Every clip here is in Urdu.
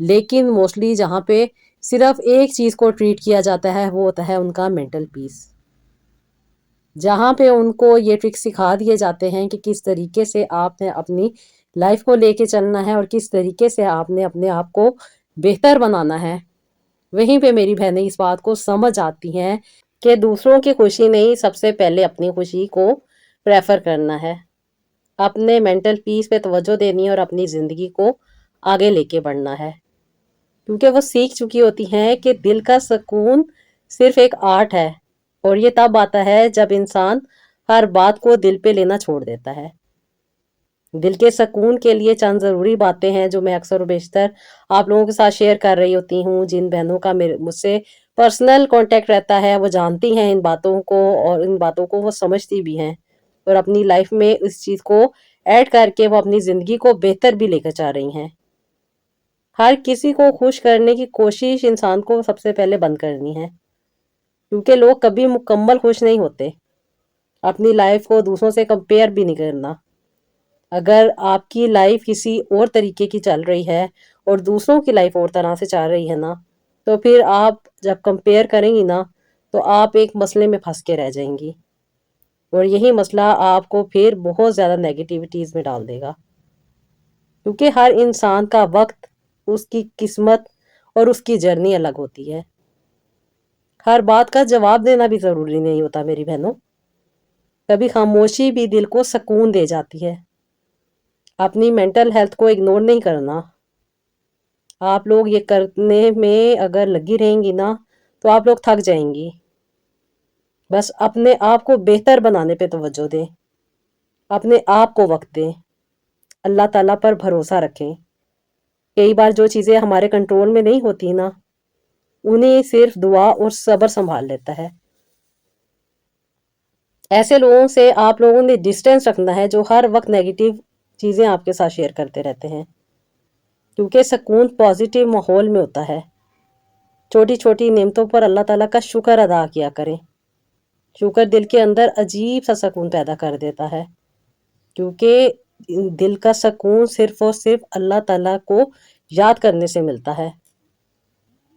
لیکن موسٹلی جہاں پہ صرف ایک چیز کو ٹریٹ کیا جاتا ہے وہ ہوتا ہے ان کا مینٹل پیس، جہاں پہ ان کو یہ ٹرک سکھا دیے جاتے ہیں کہ کس طریقے سے آپ نے اپنی لائف کو لے کے چلنا ہے اور کس طریقے سے آپ نے اپنے آپ کو بہتر بنانا ہے۔ وہیں پہ میری بہنیں اس بات کو سمجھ آتی ہیں کہ دوسروں کی خوشی نہیں، سب سے پہلے اپنی خوشی کو پریفر کرنا ہے، اپنے مینٹل پیس پہ توجہ دینی ہے اور اپنی زندگی کو آگے لے کے بڑھنا ہے، کیونکہ وہ سیکھ چکی ہوتی ہیں کہ دل کا سکون صرف ایک آرٹ ہے، اور یہ تب آتا ہے جب انسان ہر بات کو دل پہ لینا چھوڑ دیتا ہے۔ دل کے سکون کے لیے چند ضروری باتیں ہیں جو میں اکثر و بیشتر آپ لوگوں کے ساتھ شیئر کر رہی ہوتی ہوں۔ جن بہنوں کا مجھ سے پرسنل کانٹیکٹ رہتا ہے وہ جانتی ہیں ان باتوں کو، اور ان باتوں کو وہ سمجھتی بھی ہیں، اور اپنی لائف میں اس چیز کو ایڈ کر کے وہ اپنی زندگی کو بہتر بھی لے کر چاہ رہی ہیں۔ ہر کسی کو خوش کرنے کی کوشش انسان کو سب سے پہلے بند کرنی ہے، کیونکہ لوگ کبھی مکمل خوش نہیں ہوتے۔ اپنی لائف کو دوسروں سے کمپیئر بھی نہیں کرنا۔ اگر آپ کی لائف کسی اور طریقے کی چل رہی ہے اور دوسروں کی لائف اور طرح سے چل رہی ہے نا، تو پھر آپ جب کمپیئر کریں گی نا تو آپ ایک مسئلے میں پھنس کے رہ جائیں گی، اور یہی مسئلہ آپ کو پھر بہت زیادہ نیگیٹیوٹیز میں ڈال دے گا، کیونکہ ہر انسان کا وقت، اس کی قسمت اور اس کی جرنی الگ ہوتی ہے۔ ہر بات کا جواب دینا بھی ضروری نہیں ہوتا میری بہنوں، کبھی خاموشی بھی دل کو سکون دے جاتی ہے۔ اپنی مینٹل ہیلتھ کو اگنور نہیں کرنا۔ آپ لوگ یہ کرنے میں اگر لگی رہیں گی نا تو آپ لوگ تھک جائیں گی۔ بس اپنے آپ کو بہتر بنانے پہ توجہ دیں، اپنے آپ کو وقت دیں، اللہ تعالیٰ پر بھروسہ رکھیں۔ کئی بار جو چیزیں ہمارے کنٹرول میں نہیں ہوتی نا، انہیں صرف دعا اور صبر سنبھال لیتا ہے۔ ایسے لوگوں سے آپ لوگوں نے ڈسٹینس رکھنا ہے جو ہر وقت نیگیٹیو چیزیں آپ کے ساتھ شیئر کرتے رہتے ہیں، کیونکہ سکون پازیٹیو ماحول میں ہوتا ہے۔ چھوٹی چھوٹی نعمتوں پر اللہ تعالیٰ کا شکر ادا کیا کریں۔ شکر دل کے اندر عجیب سا سکون پیدا کر دیتا ہے، کیونکہ دل کا سکون صرف اور صرف اللہ تعالیٰ کو یاد کرنے سے ملتا ہے۔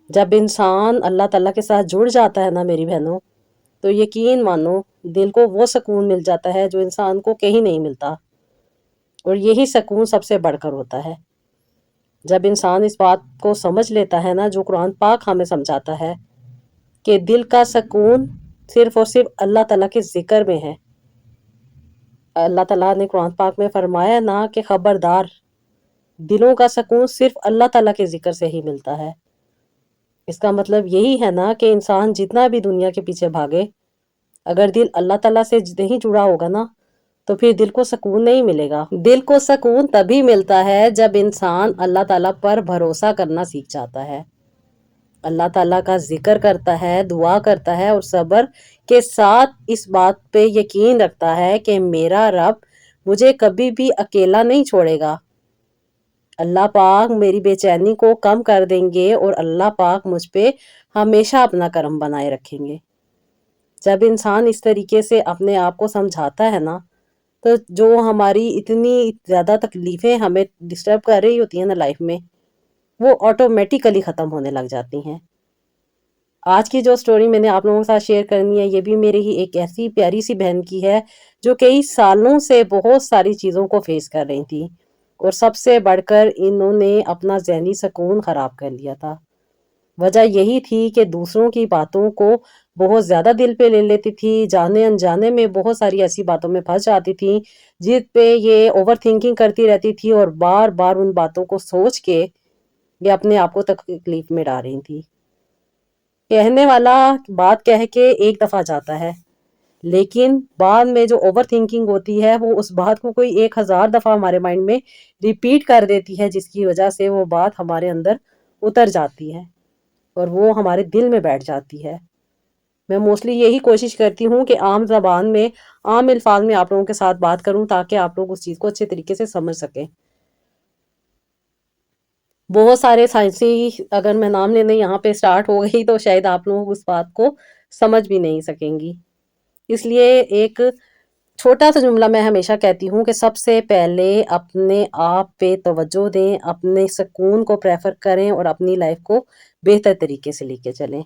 جب انسان اللہ تعالیٰ کے ساتھ جڑ جاتا ہے نا میری بہنوں، تو یقین مانو دل کو وہ سکون مل جاتا ہے جو انسان کو کہیں نہیں ملتا، اور یہی سکون سب سے بڑھ کر ہوتا ہے۔ جب انسان اس بات کو سمجھ لیتا ہے نا جو قرآن پاک ہمیں سمجھاتا ہے کہ دل کا سکون صرف اور صرف اللہ تعالیٰ کے ذکر میں ہے۔ اللہ تعالیٰ نے قرآن پاک میں فرمایا نا کہ خبردار، دلوں کا سکون صرف اللہ تعالیٰ کے ذکر سے ہی ملتا ہے۔ اس کا مطلب یہی ہے نا کہ انسان جتنا بھی دنیا کے پیچھے بھاگے، اگر دل اللہ تعالیٰ سے نہیں جڑا ہوگا نا تو پھر دل کو سکون نہیں ملے گا۔ دل کو سکون تبھی ملتا ہے جب انسان اللہ تعالیٰ پر بھروسہ کرنا سیکھ جاتا ہے، اللہ تعالیٰ کا ذکر کرتا ہے، دعا کرتا ہے، اور صبر کے ساتھ اس بات پہ یقین رکھتا ہے کہ میرا رب مجھے کبھی بھی اکیلا نہیں چھوڑے گا۔ اللہ پاک میری بے چینی کو کم کر دیں گے اور اللہ پاک مجھ پہ ہمیشہ اپنا کرم بنائے رکھیں گے۔ جب انسان اس طریقے سے اپنے آپ کو سمجھاتا ہے نا تو جو ہماری اتنی زیادہ تکلیفیں ہمیں ڈسٹرب کر رہی ہوتی ہیں نا لائف میں، وہ آٹومیٹیکلی ختم ہونے لگ جاتی ہیں۔ آج کی جو سٹوری میں نے آپ لوگوں کے ساتھ شیئر کرنی ہے، یہ بھی میری ہی ایک ایسی پیاری سی بہن کی ہے جو کئی سالوں سے بہت ساری چیزوں کو فیس کر رہی تھی، اور سب سے بڑھ کر انہوں نے اپنا ذہنی سکون خراب کر لیا تھا۔ وجہ یہی تھی کہ دوسروں کی باتوں کو بہت زیادہ دل پہ لے لیتی تھی، جانے انجانے میں بہت ساری ایسی باتوں میں پھنس جاتی تھی جس پہ یہ اوور تھنکنگ کرتی رہتی تھی، اور بار بار ان باتوں کو سوچ کے یہ اپنے آپ کو تکلیف میں ڈال رہی تھی۔ کہنے والا بات کہہ کے ایک دفعہ جاتا ہے، لیکن بعد میں جو اوور تھنکنگ ہوتی ہے وہ اس بات کو کوئی 1000 دفعہ ہمارے مائنڈ میں ریپیٹ کر دیتی ہے، جس کی وجہ سے وہ بات ہمارے اندر اتر جاتی ہے اور وہ ہمارے دل میں بیٹھ جاتی ہے۔ میں موسٹلی یہی کوشش کرتی ہوں کہ عام زبان میں، عام الفاظ میں آپ لوگوں کے ساتھ بات کروں تاکہ آپ لوگ اس چیز کو اچھے طریقے سے سمجھ سکیں۔ بہت سارے سائنسی اگر میں نام لینے یہاں پہ سٹارٹ ہو گئی تو شاید آپ لوگ اس بات کو سمجھ بھی نہیں سکیں گی، اس لیے ایک چھوٹا سا جملہ میں ہمیشہ کہتی ہوں کہ سب سے پہلے اپنے آپ پہ توجہ دیں، اپنے سکون کو پریفر کریں اور اپنی لائف کو بہتر طریقے سے لے کے چلیں۔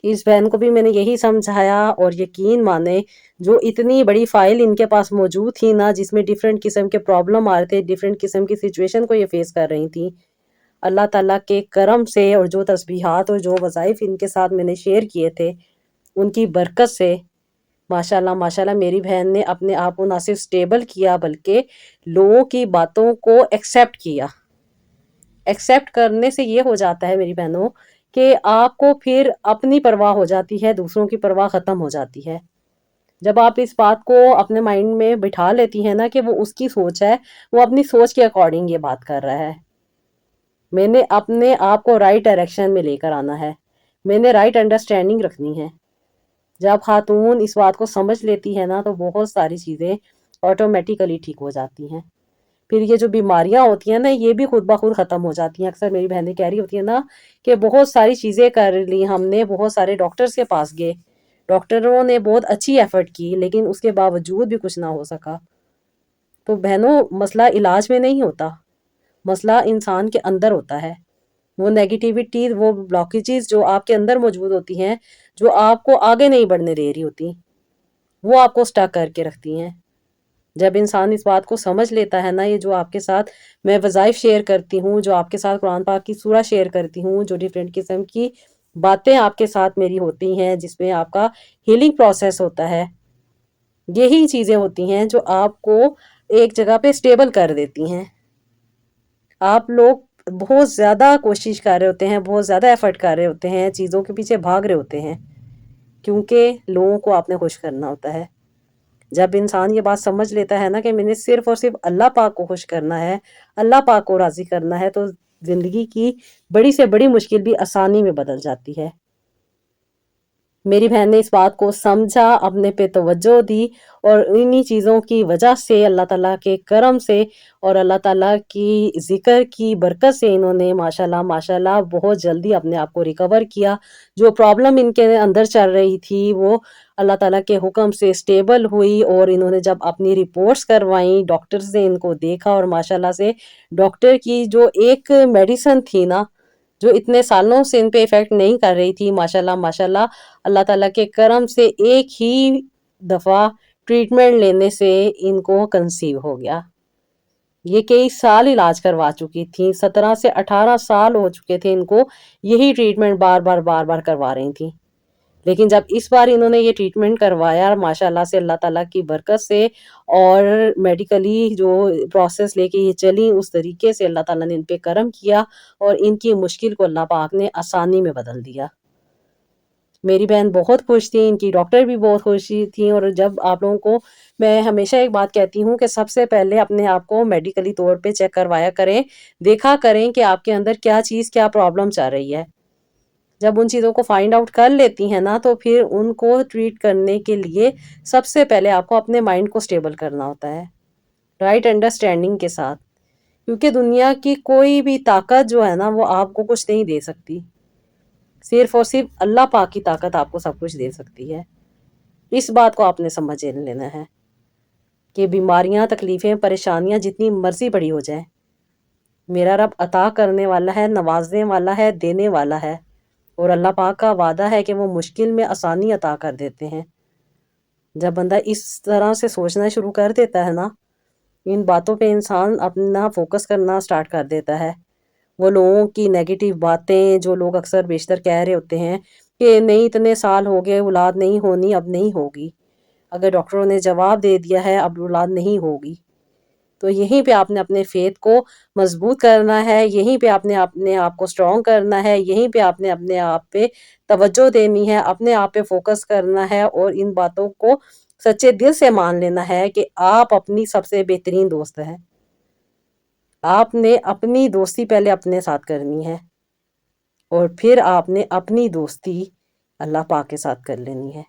اس بہن کو بھی میں نے یہی سمجھایا، اور یقین مانیں جو اتنی بڑی فائل ان کے پاس موجود تھی نا، جس میں ڈیفرنٹ قسم کے پرابلم آ رہے تھے، ڈیفرنٹ قسم کی سچویشن کو یہ فیس کر رہی تھیں، اللہ تعالیٰ کے کرم سے اور جو تسبیحات اور جو وظائف ان کے ساتھ میں نے شیئر کیے تھے ان کی برکت سے ماشاءاللہ ماشاءاللہ میری بہن نے اپنے آپ کو نہ صرف سٹیبل کیا بلکہ لوگوں کی باتوں کو ایکسیپٹ کیا۔ ایکسیپٹ کرنے سے یہ ہو جاتا ہے میری بہنوں کہ آپ کو پھر اپنی پرواہ ہو جاتی ہے، دوسروں کی پرواہ ختم ہو جاتی ہے۔ جب آپ اس بات کو اپنے مائنڈ میں بٹھا لیتی ہیں نا کہ وہ اس کی سوچ ہے، وہ اپنی سوچ کے اکارڈنگ یہ بات کر رہا ہے، میں نے اپنے آپ کو رائٹ ڈائریکشن میں لے کر آنا ہے، میں نے رائٹ انڈرسٹینڈنگ رکھنی ہے۔ جب خاتون اس بات کو سمجھ لیتی ہے نا تو بہت ساری چیزیں آٹومیٹیکلی ٹھیک ہو جاتی ہیں۔ پھر یہ جو بیماریاں ہوتی ہیں نا یہ بھی خود بخود ختم ہو جاتی ہیں۔ اکثر میری بہنیں کہہ رہی ہوتی ہیں نا کہ بہت ساری چیزیں کر لی ہم نے، بہت سارے ڈاکٹرز کے پاس گئے، ڈاکٹروں نے بہت اچھی ایفرٹ کی، لیکن اس کے باوجود بھی کچھ نہ ہو سکا۔ تو بہنوں مسئلہ علاج میں نہیں ہوتا، مسئلہ انسان کے اندر ہوتا ہے۔ وہ نیگیٹیوٹی، وہ بلاکیجز جو آپ کے اندر موجود ہوتی ہیں، جو آپ کو آگے نہیں بڑھنے دے رہی ہوتی، وہ آپ کو سٹک کر کے رکھتی ہیں۔ جب انسان اس بات کو سمجھ لیتا ہے نا، یہ جو آپ کے ساتھ میں وظائف شیئر کرتی ہوں، جو آپ کے ساتھ قرآن پاک کی سورہ شیئر کرتی ہوں، جو ڈیفرنٹ قسم کی باتیں آپ کے ساتھ میری ہوتی ہیں جس میں آپ کا ہیلنگ پروسیس ہوتا ہے، یہی چیزیں ہوتی ہیں جو آپ کو ایک جگہ پہ سٹیبل کر دیتی ہیں۔ آپ لوگ بہت زیادہ کوشش کر رہے ہوتے ہیں، بہت زیادہ ایفرٹ کر رہے ہوتے ہیں، چیزوں کے پیچھے بھاگ رہے ہوتے ہیں، کیونکہ لوگوں کو آپ نے خوش کرنا ہوتا ہے۔ جب انسان یہ بات سمجھ لیتا ہے نا کہ میں نے صرف اور صرف اللہ پاک کو خوش کرنا ہے، اللہ پاک کو راضی کرنا ہے، تو زندگی کی بڑی سے بڑی مشکل بھی آسانی میں بدل جاتی ہے۔ میری بہن نے اس بات کو سمجھا، اپنے پہ توجہ دی، اور انہی چیزوں کی وجہ سے اللہ تعالیٰ کے کرم سے اور اللہ تعالیٰ کی ذکر کی برکت سے انہوں نے ماشاءاللہ ماشاءاللہ بہت جلدی اپنے آپ کو ریکور کیا۔ جو پرابلم ان کے اندر چل رہی تھی وہ اللہ تعالیٰ کے حکم سے سٹیبل ہوئی، اور انہوں نے جب اپنی رپورٹس کروائیں، ڈاکٹرز نے ان کو دیکھا، اور ماشاءاللہ سے ڈاکٹر کی جو ایک میڈیسن تھی نا جو اتنے سالوں سے ان پہ ایفیکٹ نہیں کر رہی تھی، ماشاءاللہ ماشاءاللہ اللہ تعالیٰ کے کرم سے ایک ہی دفعہ ٹریٹمنٹ لینے سے ان کو کنسیو ہو گیا۔ یہ کئی سال علاج کروا چکی تھیں، 17 سے 18 سال ہو چکے تھے ان کو یہی ٹریٹمنٹ بار بار کروا رہی تھیں، لیکن جب اس بار انہوں نے یہ ٹریٹمنٹ کروایا ماشاءاللہ سے اللہ تعالیٰ کی برکت سے، اور میڈیکلی جو پروسیس لے کے یہ چلی اس طریقے سے اللہ تعالیٰ نے ان پہ کرم کیا، اور ان کی مشکل کو اللہ پاک نے آسانی میں بدل دیا۔ میری بہن بہت خوش تھی، ان کی ڈاکٹر بھی بہت خوش تھیں۔ اور جب آپ لوگوں کو میں ہمیشہ ایک بات کہتی ہوں کہ سب سے پہلے اپنے آپ کو میڈیکلی طور پہ چیک کروایا کریں، دیکھا کریں کہ آپ کے اندر کیا چیز کیا پرابلم چل رہی ہے۔ جب ان چیزوں کو فائنڈ آؤٹ کر لیتی ہیں نا تو پھر ان کو ٹریٹ کرنے کے لیے سب سے پہلے آپ کو اپنے مائنڈ کو سٹیبل کرنا ہوتا ہے، رائٹ انڈرسٹینڈنگ کے ساتھ، کیونکہ دنیا کی کوئی بھی طاقت جو ہے نا وہ آپ کو کچھ نہیں دے سکتی، صرف اور صرف اللہ پاک کی طاقت آپ کو سب کچھ دے سکتی ہے۔ اس بات کو آپ نے سمجھ لینا ہے کہ بیماریاں، تکلیفیں، پریشانیاں جتنی مرضی بڑی ہو جائیں، میرا رب عطا کرنے والا ہے، نوازنے والا ہے، دینے والا ہے، اور اللہ پاک کا وعدہ ہے کہ وہ مشکل میں آسانی عطا کر دیتے ہیں۔ جب بندہ اس طرح سے سوچنا شروع کر دیتا ہے نا، ان باتوں پہ انسان اپنا فوکس کرنا سٹارٹ کر دیتا ہے۔ وہ لوگوں کی نیگیٹو باتیں جو لوگ اکثر بیشتر کہہ رہے ہوتے ہیں کہ نہیں اتنے سال ہو گئے اولاد نہیں ہونی، اب نہیں ہوگی، اگر ڈاکٹروں نے جواب دے دیا ہے اب اولاد نہیں ہوگی، تو یہیں پہ آپ نے اپنے فیتھ کو مضبوط کرنا ہے، یہیں پہ آپ نے اپنے آپ کو سٹرونگ کرنا ہے، یہیں پہ آپ نے اپنے آپ پہ توجہ دینی ہے، اپنے آپ پہ فوکس کرنا ہے، اور ان باتوں کو سچے دل سے مان لینا ہے کہ آپ اپنی سب سے بہترین دوست ہیں۔ آپ نے اپنی دوستی پہلے اپنے ساتھ کرنی ہے، اور پھر آپ نے اپنی دوستی اللہ پاک کے ساتھ کر لینی ہے۔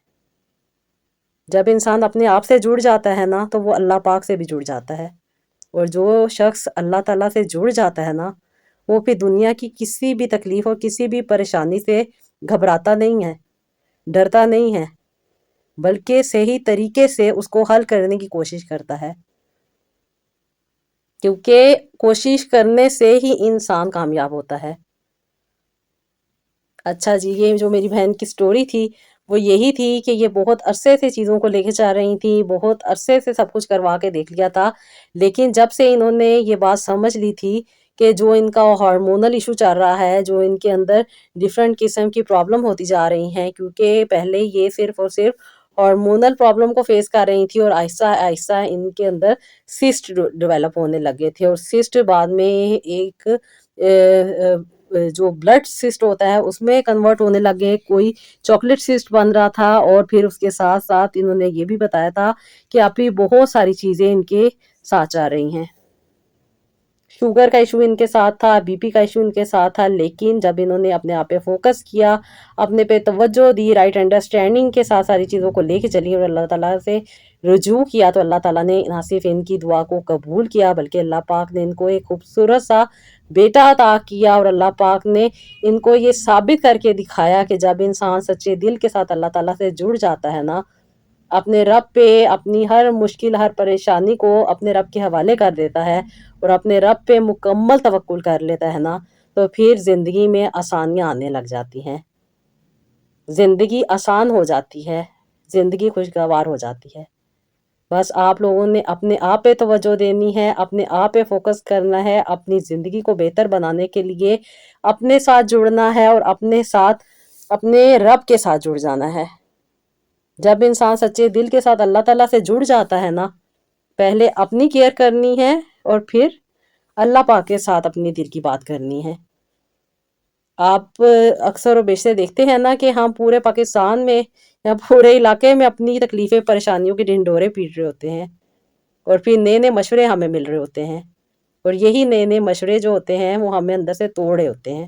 جب انسان اپنے آپ سے جڑ جاتا ہے نا تو وہ اللہ پاک سے بھی جڑ جاتا ہے، اور جو شخص اللہ تعالیٰ سے جڑ جاتا ہے نا وہ پھر دنیا کی کسی بھی تکلیف اور کسی بھی پریشانی سے گھبراتا نہیں ہے، ڈرتا نہیں ہے، بلکہ صحیح طریقے سے اس کو حل کرنے کی کوشش کرتا ہے، کیونکہ کوشش کرنے سے ہی انسان کامیاب ہوتا ہے۔ اچھا جی، یہ جو میری بہن کی سٹوری تھی وہ یہی تھی کہ یہ بہت عرصے سے چیزوں کو لے کے چل رہی تھی، بہت عرصے سے سب کچھ کروا کے دیکھ لیا تھا، لیکن جب سے انہوں نے یہ بات سمجھ لی تھی کہ جو ان کا ہارمونل ایشو چل رہا ہے، جو ان کے اندر ڈیفرنٹ قسم کی پرابلم ہوتی جا رہی ہیں، کیونکہ پہلے یہ صرف اور صرف ہارمونل پرابلم کو فیس کر رہی تھی، اور آہستہ آہستہ ان کے اندر سسٹ ڈیولپ ہونے لگے تھے، اور سسٹ بعد میں ایک جو بلڈ سسٹ ہوتا ہے اس میں کنورٹ ہونے لگے، کوئی چاکلیٹ سسٹ بن رہا تھا، اور پھر اس کے ساتھ ساتھ انہوں نے یہ بھی بتایا تھا کہ ابھی بہت ساری چیزیں ان کے ساتھ جا رہی ہیں۔ شوگر کا ایشو ان کے ساتھ تھا، بی پی کا ایشو ان کے ساتھ تھا، لیکن جب انہوں نے اپنے آپ پہ فوکس کیا، اپنے پہ توجہ دی، رائٹ انڈرسٹینڈنگ کے ساتھ ساری چیزوں کو لے کے چلی اور اللہ تعالیٰ سے رجوع کیا، تو اللہ تعالیٰ نے نہ صرف ان کی دعا کو قبول کیا بلکہ اللہ پاک نے ان کو ایک خوبصورت سا بیٹا عطا کیا، اور اللہ پاک نے ان کو یہ ثابت کر کے دکھایا کہ جب انسان سچے دل کے ساتھ اللہ تعالیٰ سے جڑ جاتا ہے نا، اپنے رب پہ اپنی ہر مشکل ہر پریشانی کو اپنے رب کے حوالے کر دیتا ہے اور اپنے رب پہ مکمل توکل کر لیتا ہے نا، تو پھر زندگی میں آسانیاں آنے لگ جاتی ہیں، زندگی آسان ہو جاتی ہے، زندگی خوشگوار ہو جاتی ہے۔ بس آپ لوگوں نے اپنے آپ پہ توجہ دینی ہے، اپنے آپ پہ فوکس کرنا ہے، اپنی زندگی کو بہتر بنانے کے لیے اپنے ساتھ جڑنا ہے اور اپنے ساتھ اپنے رب کے ساتھ جڑ جانا ہے۔ جب انسان سچے دل کے ساتھ اللہ تعالیٰ سے جڑ جاتا ہے نا، پہلے اپنی کیئر کرنی ہے اور پھر اللہ پاک کے ساتھ اپنی دل کی بات کرنی ہے۔ آپ اکثر و بیشتر دیکھتے ہیں نا کہ ہم پورے پاکستان میں یا پورے علاقے میں اپنی تکلیفیں پریشانیوں کے ڈھنڈورے پیٹ رہے ہوتے ہیں، اور پھر نئے نئے مشورے ہمیں مل رہے ہوتے ہیں، اور یہی نئے نئے مشورے جو ہوتے ہیں وہ ہمیں اندر سے توڑ رہے ہوتے ہیں۔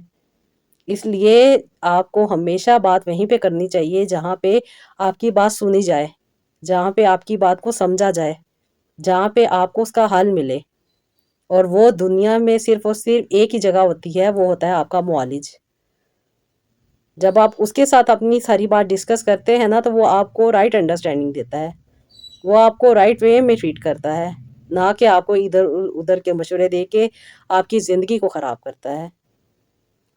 اس لیے آپ کو ہمیشہ بات وہیں پہ کرنی چاہیے جہاں پہ آپ کی بات سنی جائے، جہاں پہ آپ کی بات کو سمجھا جائے، جہاں پہ آپ کو اس کا حل ملے، اور وہ دنیا میں صرف اور صرف ایک ہی جگہ ہوتی ہے، وہ ہوتا ہے آپ کا معالج۔ جب آپ اس کے ساتھ اپنی ساری بات ڈسکس کرتے ہیں نا تو وہ آپ کو رائٹ انڈرسٹینڈنگ دیتا ہے، وہ آپ کو رائٹ وے میں ٹریٹ کرتا ہے، نہ کہ آپ کو ادھر ادھر کے مشورے دے کے آپ کی زندگی کو خراب کرتا ہے۔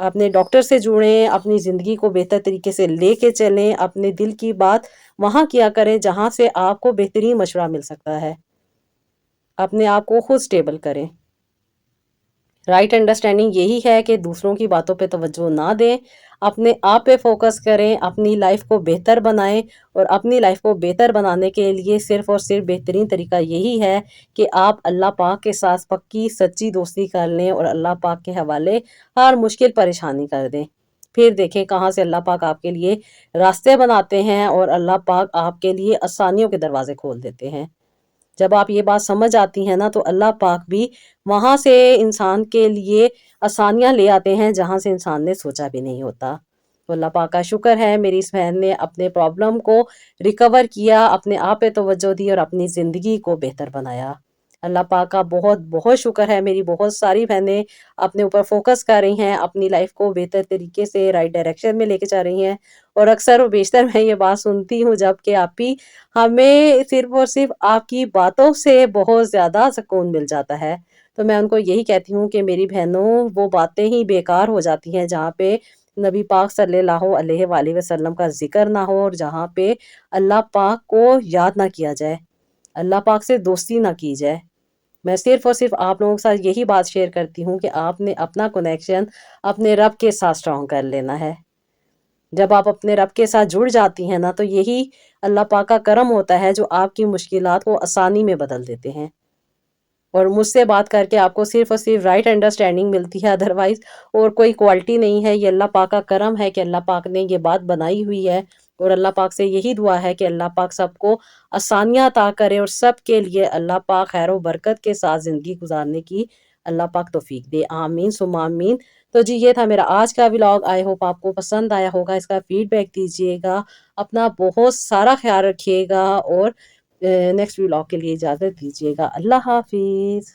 اپنے ڈاکٹر سے جڑیں، اپنی زندگی کو بہتر طریقے سے لے کے چلیں، اپنے دل کی بات وہاں کیا کریں جہاں سے آپ کو بہترین مشورہ مل سکتا ہے، اپنے آپ کو خود سٹیبل کریں۔ رائٹ انڈرسٹینڈنگ یہی ہے کہ دوسروں کی باتوں پہ توجہ نہ دیں، اپنے آپ پہ فوکس کریں، اپنی لائف کو بہتر بنائیں، اور اپنی لائف کو بہتر بنانے کے لیے صرف اور صرف بہترین طریقہ یہی ہے کہ آپ اللہ پاک کے ساتھ پکی سچی دوستی کر لیں اور اللہ پاک کے حوالے ہر مشکل پریشانی کر دیں۔ پھر دیکھیں کہاں سے اللہ پاک آپ کے لیے راستے بناتے ہیں اور اللہ پاک آپ کے لیے آسانیوں کے دروازے کھول دیتے ہیں۔ جب آپ یہ بات سمجھ آتی ہیں نا تو اللہ پاک بھی وہاں سے انسان کے لیے آسانیاں لے آتے ہیں جہاں سے انسان نے سوچا بھی نہیں ہوتا۔ تو اللہ پاک کا شکر ہے میری اس بہن نے اپنے پرابلم کو ریکور کیا، اپنے آپ پہ توجہ دی اور اپنی زندگی کو بہتر بنایا۔ اللہ پاک کا بہت بہت شکر ہے، میری بہت ساری بہنیں اپنے اوپر فوکس کر رہی ہیں، اپنی لائف کو بہتر طریقے سے رائٹ ڈائریکشن میں لے کے چل رہی ہیں، اور اکثر و بیشتر میں یہ بات سنتی ہوں جب کہ آپ ہی ہمیں صرف اور صرف آپ کی باتوں سے بہت زیادہ سکون مل جاتا ہے۔ تو میں ان کو یہی کہتی ہوں کہ میری بہنوں وہ باتیں ہی بیکار ہو جاتی ہیں جہاں پہ نبی پاک صلی اللہ علیہ وآلہ وسلم کا ذکر نہ ہو، اور جہاں پہ اللہ پاک کو یاد نہ کیا جائے، اللہ پاک سے دوستی نہ کی جائے۔ میں صرف اور صرف آپ لوگوں کے ساتھ یہی بات شیئر کرتی ہوں کہ آپ نے اپنا کنیکشن اپنے رب کے ساتھ اسٹرانگ کر لینا ہے۔ جب آپ اپنے رب کے ساتھ جڑ جاتی ہیں نا تو یہی اللہ پاک کا کرم ہوتا ہے جو آپ کی مشکلات کو آسانی میں بدل دیتے ہیں، اور مجھ سے بات کر کے آپ کو صرف اور صرف رائٹ انڈرسٹینڈنگ ملتی ہے، ادروائز اور کوئی کوالٹی نہیں ہے۔ یہ اللہ پاک کا کرم ہے کہ اللہ پاک نے یہ بات بنائی ہوئی ہے، اور اللہ پاک سے یہی دعا ہے کہ اللہ پاک سب کو آسانیاں عطا کرے اور سب کے لیے اللہ پاک خیر و برکت کے ساتھ زندگی گزارنے کی اللہ پاک توفیق دے، آمین ثم آمین۔ تو جی یہ تھا میرا آج کا ولاگ، آئی ہوپ آپ کو پسند آیا ہوگا، اس کا فیڈ بیک دیجیے گا، اپنا بہت سارا خیال رکھیے گا، اور نیکسٹ ولاگ کے لیے اجازت دیجیے گا۔ اللہ حافظ۔